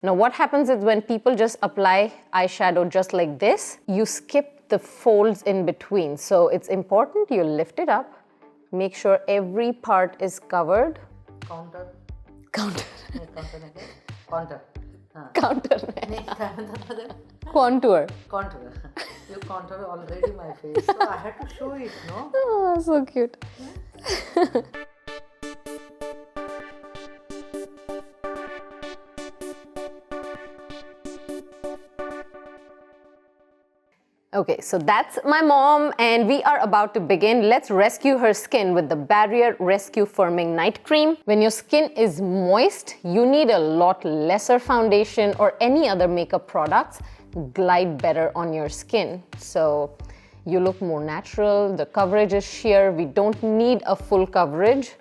Now what happens is when people just apply eyeshadow just like this, you skip the folds in between. So it's important you lift it up, make sure every part is covered. Counter. Counter. Counter. Counter. Contour. Contour. You contour already my face, so I had to show it, no? Oh, so cute. Okay, so that's my mom and we are about to begin. Let's rescue her skin with the Barrier Rescue Firming Night Cream. When your skin is moist, you need a lot lesser foundation or any other makeup products glide better on your skin. So you look more natural, the coverage is sheer, we don't need a full coverage.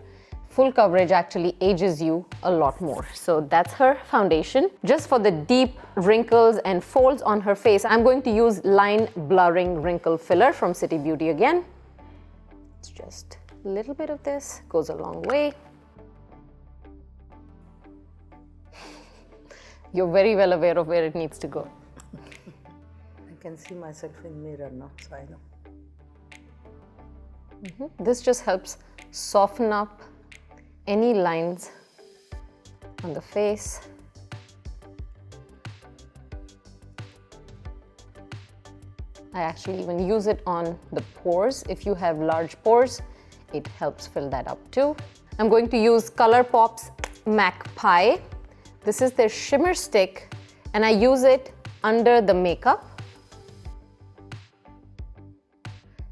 Full coverage actually ages you a lot more. So that's her foundation. Just for the deep wrinkles and folds on her face, I'm going to use Line Blurring Wrinkle Filler from City Beauty again. It's just a little bit of this, goes a long way. You're very well aware of where it needs to go. I can see myself in mirror now, so I know. This just helps soften up any lines on the face. I actually even use it on the pores. If you have large pores, it helps fill that up too. I'm going to use ColourPop's MAC Pie. This is their shimmer stick and I use it under the makeup,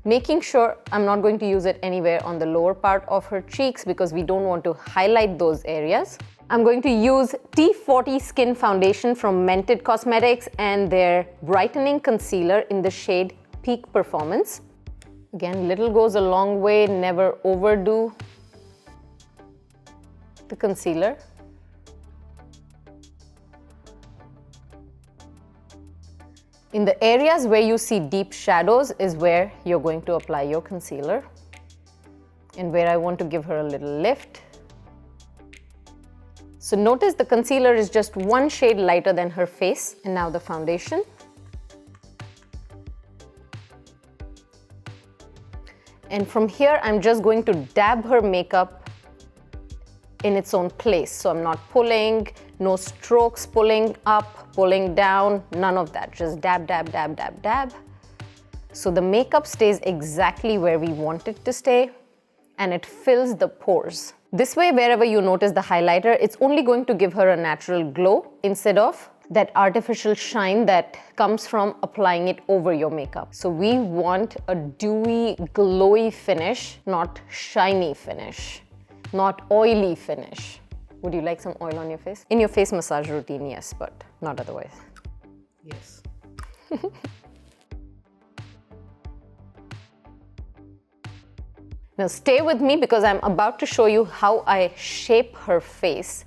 making sure I'm not going to use it anywhere on the lower part of her cheeks because we don't want to highlight those areas. I'm going to use T40 Skin Foundation from Mented Cosmetics and their brightening concealer in the shade Peak Performance. Again, little goes a long way, never overdo the concealer. In the areas where you see deep shadows is where you're going to apply your concealer and where I want to give her a little lift. So notice the concealer is just one shade lighter than her face. And now the foundation. And from here, I'm just going to dab her makeup in its own place. So I'm not pulling, no strokes pulling up, pulling down, none of that. Just dab, dab, dab, dab, dab. So the makeup stays exactly where we want it to stay and it fills the pores. This way, wherever you notice the highlighter, it's only going to give her a natural glow instead of that artificial shine that comes from applying it over your makeup. So we want a dewy, glowy finish, not shiny finish, not oily finish. Would you like some oil on your face? In your face massage routine, yes, but not otherwise. Yes. Now stay with me because I'm about to show you how I shape her face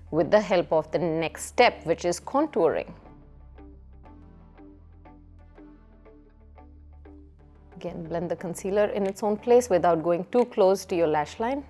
with the help of the next step, which is contouring. Again, blend the concealer in its own place without going too close to your lash line.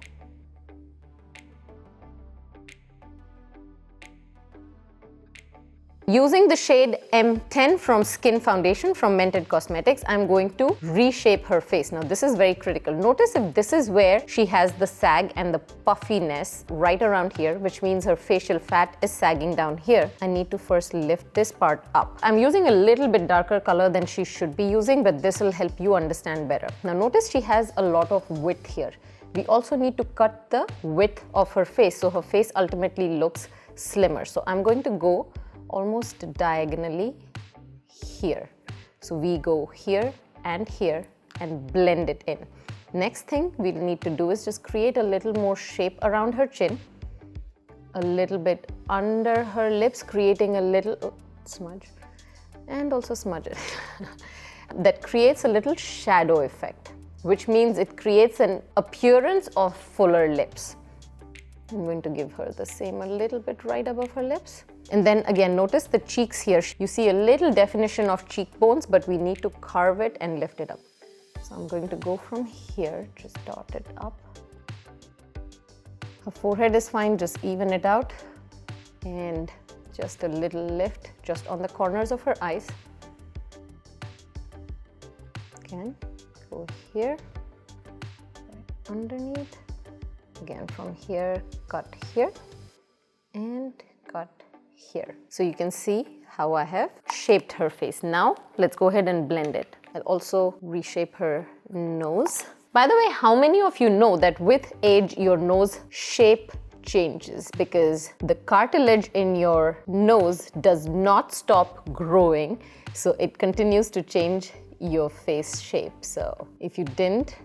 Using the shade M10 from Skin Foundation from Mented Cosmetics, I'm going to reshape her face. Now this is very critical. Notice if this is where she has the sag and the puffiness right around here, which means her facial fat is sagging down here. I need to first lift this part up. I'm using a little bit darker color than she should be using, but this will help you understand better. Now notice she has a lot of width here. We also need to cut the width of her face so her face ultimately looks slimmer. So I'm going to go almost diagonally here. So we go here and blend it in. Next thing we'll need to do is just create a little more shape around her chin, a little bit under her lips, creating a little smudge, and also smudge it. That creates a little shadow effect, which means it creates an appearance of fuller lips. I'm going to give her the same a little bit right above her lips. And then again, notice the cheeks here. You see a little definition of cheekbones, but we need to carve it and lift it up. So I'm going to go from here, just dot it up. Her forehead is fine, just even it out and Just a little lift just on the corners of her eyes. Again, go here, underneath. Again, from here, cut here, and cut here. So you can see how I have shaped her face. Now, let's go ahead and blend it. I'll also reshape her nose. By the way, how many of you know that with age, your nose shape changes? Because the cartilage in your nose does not stop growing, so it continues to change your face shape. So if you didn't,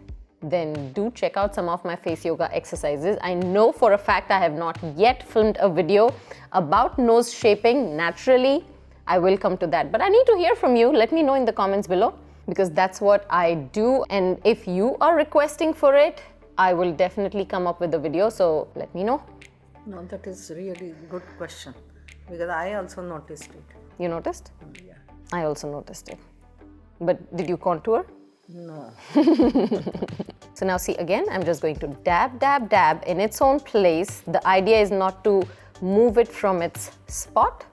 then do check out some of my face yoga exercises. I know for a fact I have not yet filmed a video about nose shaping naturally. I will come to that, but I need to hear from you. Let me know in the comments below, because that's what I do. And if you are requesting for it, I will definitely come up with a video. So let me know. No, that is really good question, because I also noticed it. You noticed? Yeah. I also noticed it. But did you contour? No. So now see, again, I'm just going to dab, dab, dab in its own place. The idea is not to move it from its spot.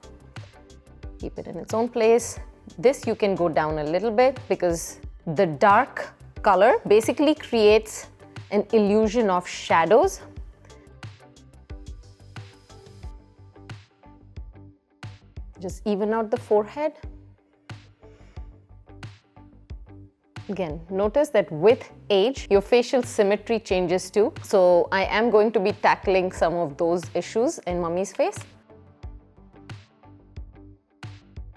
Keep it in its own place. This you can go down a little bit, because the dark color basically creates an illusion of shadows. Just even out the forehead. Again, notice that with age, your facial symmetry changes too. So I am going to be tackling some of those issues in Mummy's face.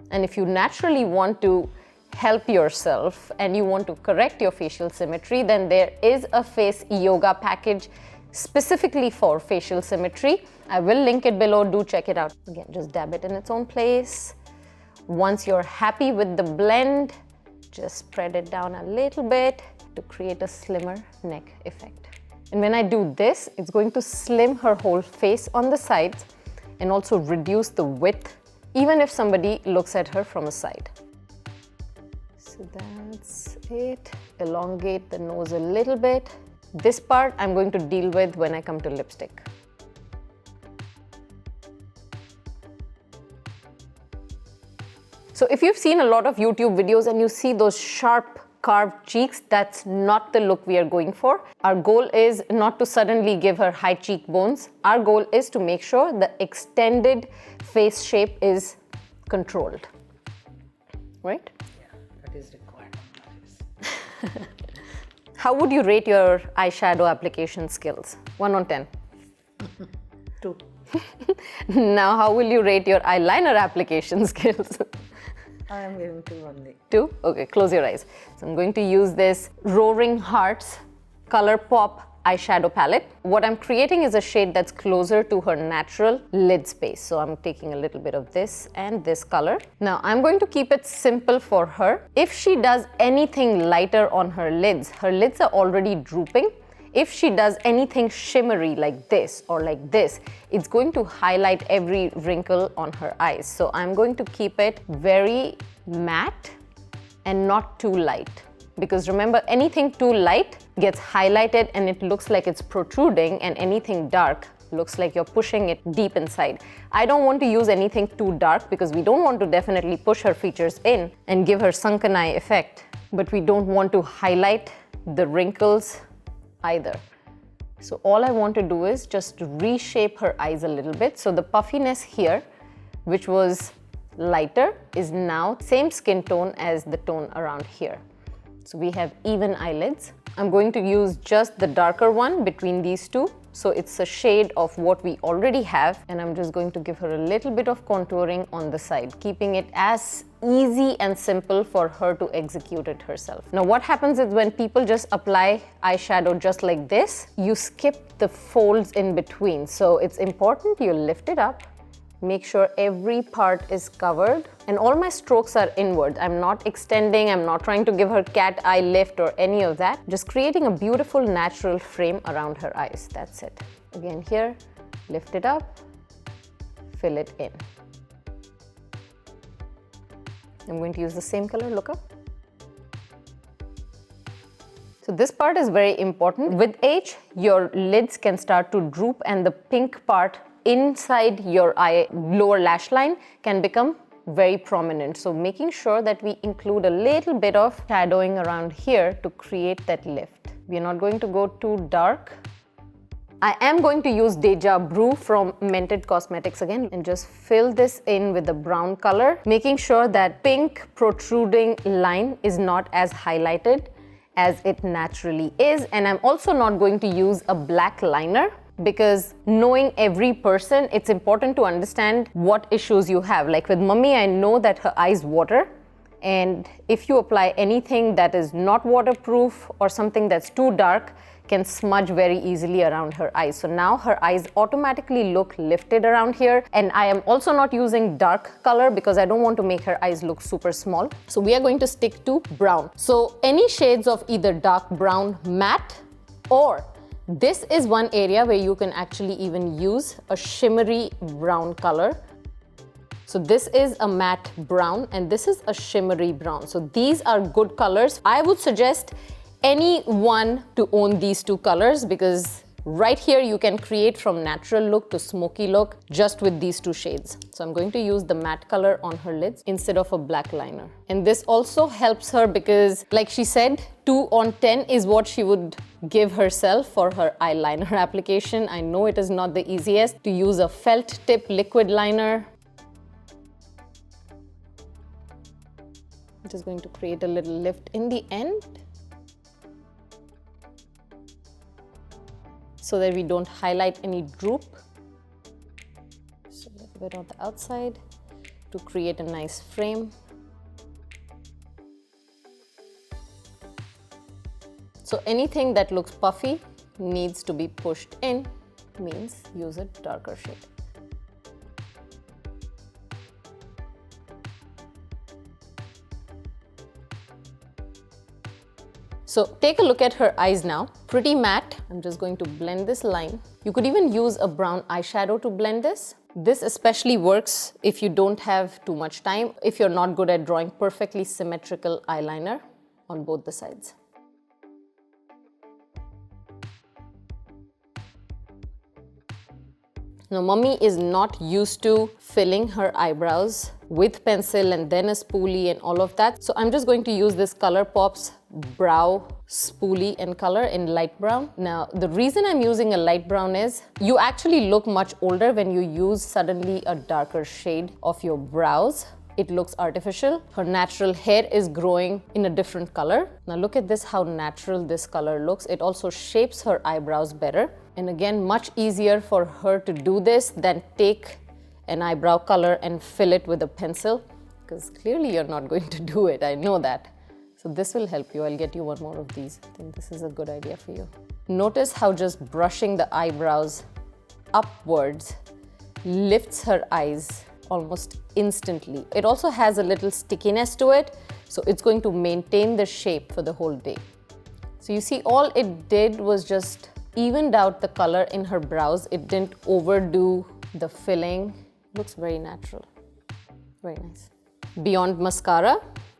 And if you naturally want to help yourself and you want to correct your facial symmetry, then there is a face yoga package specifically for facial symmetry. I will link it below, do check it out. Again, just dab it in its own place. Once you're happy with the blend, just spread it down a little bit to create a slimmer neck effect. And when I do this, it's going to slim her whole face on the sides and also reduce the width, even if somebody looks at her from a side. So that's it. Elongate the nose a little bit. This part I'm going to deal with when I come to lipstick. So if you've seen a lot of YouTube videos and you see those sharp carved cheeks, that's not the look we are going for. Our goal is not to suddenly give her high cheekbones. Our goal is to make sure the extended face shape is controlled, right? Yeah, that is required on my face. How would you rate your eyeshadow application skills? 1 on 10. 2. Now, how will you rate your eyeliner application skills? I am giving 2 only. 2? Okay, close your eyes. So I'm going to use this Roaring Hearts Color Pop eyeshadow palette. What I'm creating is a shade that's closer to her natural lid space. So I'm taking a little bit of this and this color. Now I'm going to keep it simple for her. If she does anything lighter on her lids are already drooping. If she does anything shimmery like this or like this, it's going to highlight every wrinkle on her eyes. So I'm going to keep it very matte and not too light. Because remember, anything too light gets highlighted and it looks like it's protruding, and anything dark looks like you're pushing it deep inside. I don't want to use anything too dark because we don't want to definitely push her features in and give her sunken eye effect. But we don't want to highlight the wrinkles either. So all I want to do is just reshape her eyes a little bit. So the puffiness here, which was lighter, is now same skin tone as the tone around here. So we have even eyelids. I'm going to use just the darker one between these two. So it's a shade of what we already have, and I'm just going to give her a little bit of contouring on the side, keeping it as easy and simple for her to execute it herself. Now what happens is when people just apply eyeshadow just like this, you skip the folds in between. So it's important you lift it up, make sure every part is covered, and all my strokes are inward. I'm not extending, I'm not trying to give her cat eye lift or any of that. Just creating a beautiful natural frame around her eyes. That's it. Again here, lift it up, fill it in. I'm going to use the same color, look up. So this part is very important. With age, your lids can start to droop and the pink part inside your eye, lower lash line, can become very prominent. So making sure that we include a little bit of shadowing around here to create that lift. We are not going to go too dark. I am going to use Deja Brew from Mented Cosmetics again and just fill this in with the brown color, making sure that pink protruding line is not as highlighted as it naturally is. And I'm also not going to use a black liner because knowing every person, it's important to understand what issues you have. Like with Mummy, I know that her eyes water. And if you apply anything that is not waterproof or something that's too dark, can smudge very easily around her eyes. So now her eyes automatically look lifted around here. And I am also not using dark color because I don't want to make her eyes look super small. So we are going to stick to brown. So any shades of either dark brown matte, or this is one area where you can actually even use a shimmery brown color. So this is a matte brown and this is a shimmery brown. So these are good colors. I would suggest anyone to own these two colors because right here you can create from natural look to smoky look just with these two shades. So I'm going to use the matte color on her lids instead of a black liner. And this also helps her because, like she said, 2 on 10 is what she would give herself for her eyeliner application. I know it is not the easiest to use a felt tip liquid liner. I'm just going to create a little lift in the end, so that we don't highlight any droop. So a little bit on the outside to create a nice frame. So anything that looks puffy needs to be pushed in, means use a darker shade. So take a look at her eyes now, pretty matte. I'm just going to blend this line. You could even use a brown eyeshadow to blend this. This especially works if you don't have too much time, if you're not good at drawing perfectly symmetrical eyeliner on both the sides. Now, Mummy is not used to filling her eyebrows with pencil and then a spoolie and all of that. So I'm just going to use this ColourPop's brow spoolie and color in light brown. Now, the reason I'm using a light brown is you actually look much older when you use suddenly a darker shade of your brows. It looks artificial. Her natural hair is growing in a different color. Now look at this, how natural this color looks. It also shapes her eyebrows better. And again, much easier for her to do this than take an eyebrow color and fill it with a pencil, because clearly you're not going to do it, I know that. So this will help you. I'll get you one more of these. I think this is a good idea for you. Notice how just brushing the eyebrows upwards lifts her eyes almost instantly. It also has a little stickiness to it, so it's going to maintain the shape for the whole day. So you see, all it did was just evened out the color in her brows. It didn't overdo the filling. Looks very natural. Very nice. Beyond mascara.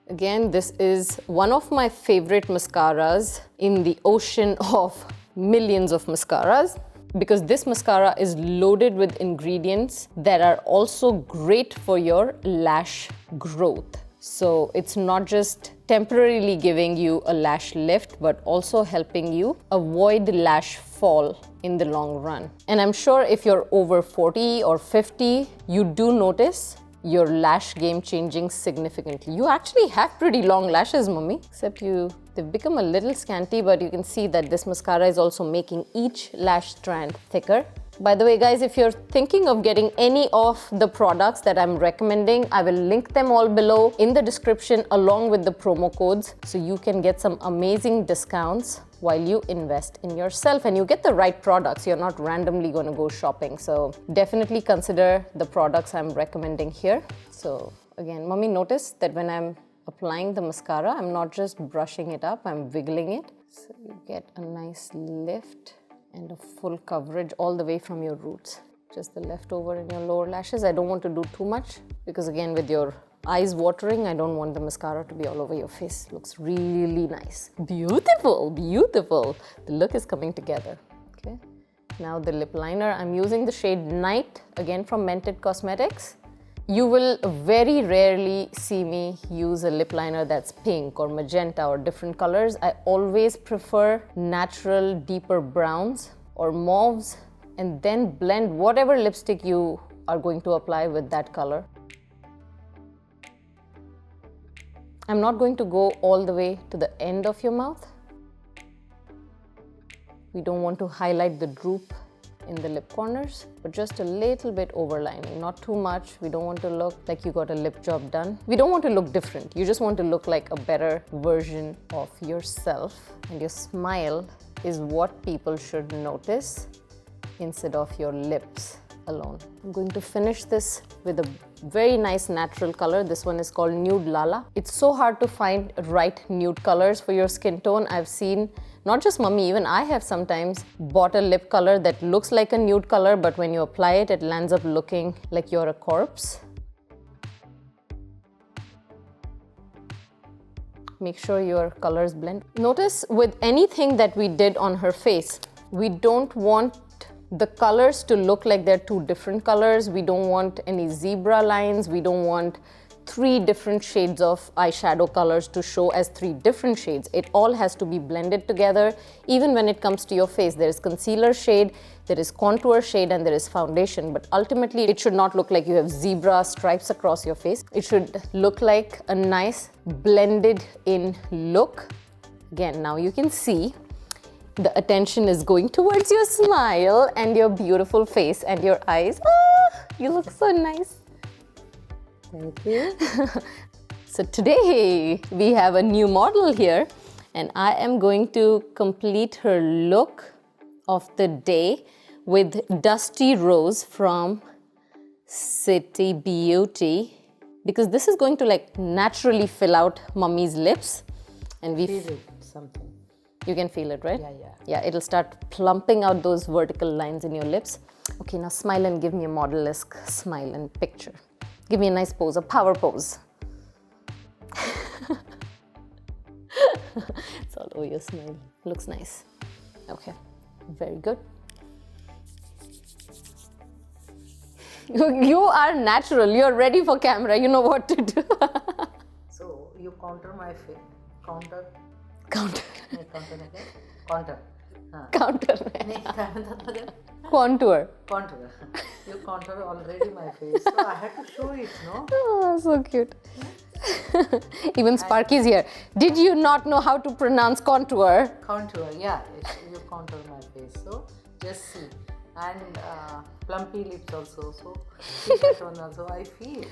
Again, this is one of my favorite mascaras in the ocean of millions of mascaras, because this mascara is loaded with ingredients that are also great for your lash growth. So it's not just temporarily giving you a lash lift, but also helping you avoid lash fall in the long run. And I'm sure if you're over 40 or 50, you do notice your lash game changing significantly. You actually have pretty long lashes, Mummy, except they've become a little scanty, but you can see that this mascara is also making each lash strand thicker. By the way, guys, if you're thinking of getting any of the products that I'm recommending, I will link them all below in the description along with the promo codes, so you can get some amazing discounts while you invest in yourself and you get the right products. You're not randomly going to go shopping. So definitely consider the products I'm recommending here. So again, Mummy, notice that when I'm applying the mascara, I'm not just brushing it up, I'm wiggling it. So you get a nice lift and a full coverage all the way from your roots. Just the leftover in your lower lashes. I don't want to do too much because again, with your eyes watering, I don't want the mascara to be all over your face. Looks really nice. Beautiful, beautiful. The look is coming together, okay? Now the lip liner, I'm using the shade Night, again from Mented Cosmetics. You will very rarely see me use a lip liner that's pink or magenta or different colors. I always prefer natural, deeper browns or mauves, and then blend whatever lipstick you are going to apply with that color. I'm not going to go all the way to the end of your mouth. We don't want to highlight the droop in the lip corners, but just a little bit overlining, not too much. We don't want to look like you got a lip job done. We don't want to look different. You just want to look like a better version of yourself. And your smile is what people should notice instead of your lips alone. I'm going to finish this with a very nice natural color. This one is called Nude Lala. It's so hard to find right nude colors for your skin tone. I've seen, not just Mummy, even I have sometimes bought a lip color that looks like a nude color, but when you apply it, it lands up looking like you're a corpse. Make sure your colors blend. Notice with anything that we did on her face, we don't want the colors to look like they're two different colors. We don't want any zebra lines. We don't want 3 different shades of eyeshadow colors to show as 3 different shades. It all has to be blended together. Even when it comes to your face, there is concealer shade, there is contour shade, and there is foundation. But ultimately, it should not look like you have zebra stripes across your face. It should look like a nice blended in look. Again, now you can see the attention is going towards your smile and your beautiful face and your eyes. Ah, you look so nice. Thank you. So today we have a new model here, and I am going to complete her look of the day with Dusty Rose from City Beauty, because this is going to like naturally fill out Mummy's lips, and we Feel it, something. You can feel it, right? Yeah. Yeah, it'll start plumping out those vertical lines in your lips. Okay, now smile and give me a model-esque smile and picture. Give me a nice pose, a power pose. It's all over your smile. Looks nice. Okay, very good. You are natural. You're ready for camera. You know what to do. So you counter my face. Counter. Counter. Counter again. Counter. Counter. Contour. Contour. Contour. You contour already my face, so I had to show it, no? Oh, so cute. Even Sparky's here. Did you not know how to pronounce contour? Contour, yeah. You contour my face, so just see. And plumpy lips also, so see that one also I feel.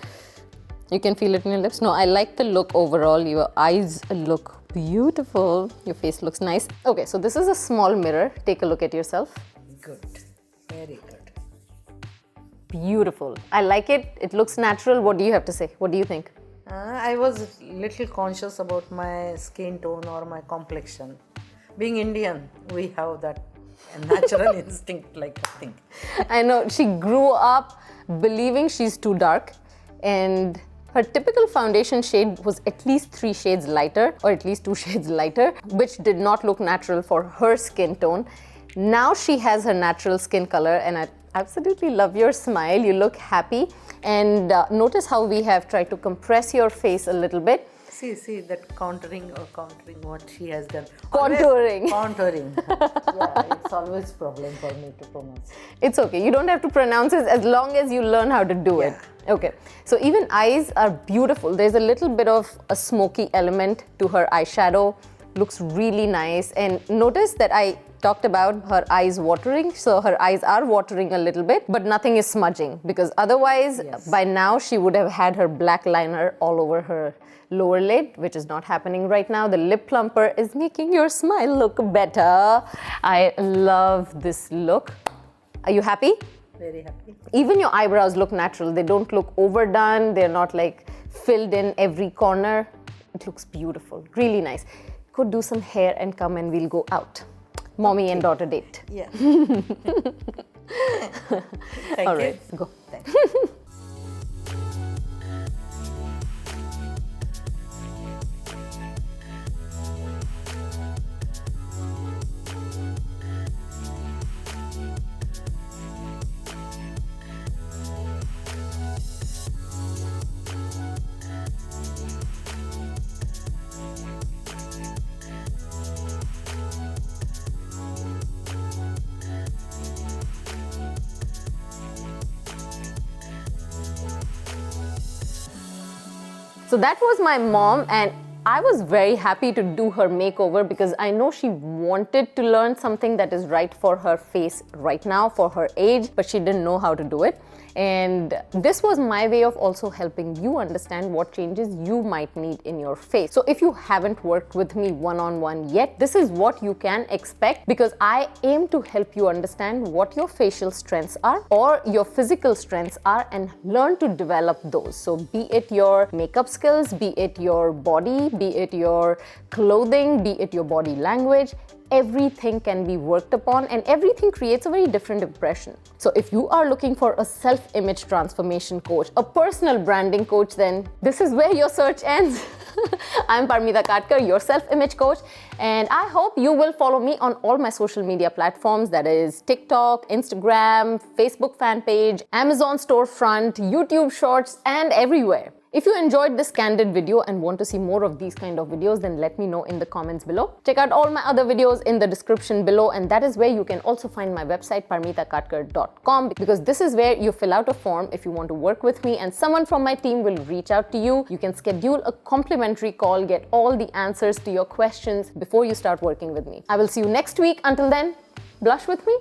You can feel it in your lips. No, I like the look overall. Your eyes look beautiful. Your face looks nice. Okay, so this is a small mirror. Take a look at yourself. Good. Very good. Beautiful. I like it. It looks natural. What do you have to say? What do you think? I was little conscious about my skin tone or my complexion. Being Indian, we have that natural instinct like I think. I know she grew up believing she's too dark, and her typical foundation shade was at least 3 shades lighter, or at least 2 shades lighter, which did not look natural for her skin tone. Now she has her natural skin color, and I absolutely love your smile. You look happy, and notice how we have tried to compress your face a little bit. See that contouring what she has done. Contouring. Contouring. Yeah, it's always problem for me to pronounce. It's okay. You don't have to pronounce it as long as you learn how to do it. Okay. So even eyes are beautiful. There's a little bit of a smoky element to her eyeshadow. Looks really nice. And notice that I talked about her eyes watering. So her eyes are watering a little bit, but nothing is smudging, because otherwise by now she would have had her black liner all over her lower lid, which is not happening right now. The lip plumper is making your smile look better. I love this look. Are you happy? Very happy. Even your eyebrows look natural. They don't look overdone. They're not like filled in every corner. It looks beautiful. Really nice. Go do some hair and come and we'll go out. Mommy and daughter date. Yeah. All right, go. Thank you. So that was my mom, and I was very happy to do her makeover because I know she wanted to learn something that is right for her face right now, for her age, but she didn't know how to do it. And this was my way of also helping you understand what changes you might need in your face. So if you haven't worked with me one-on-one yet, this is what you can expect, because I aim to help you understand what your facial strengths are or your physical strengths are and learn to develop those. So be it your makeup skills, be it your body, be it your clothing, be it your body language, everything can be worked upon and everything creates a very different impression. So if you are looking for a self-image transformation coach, a personal branding coach, then this is where your search ends. I'm Parmita Katkar, your self-image coach, and I hope you will follow me on all my social media platforms, that is TikTok, Instagram, Facebook fan page, Amazon storefront, YouTube shorts, and everywhere. If you enjoyed this candid video and want to see more of these kind of videos, then let me know in the comments below. Check out all my other videos in the description below, and that is where you can also find my website parmitakatkar.com, because this is where you fill out a form if you want to work with me, and someone from my team will reach out to you. You can schedule a complimentary call, get all the answers to your questions before you start working with me. I will see you next week. Until then, blush with me.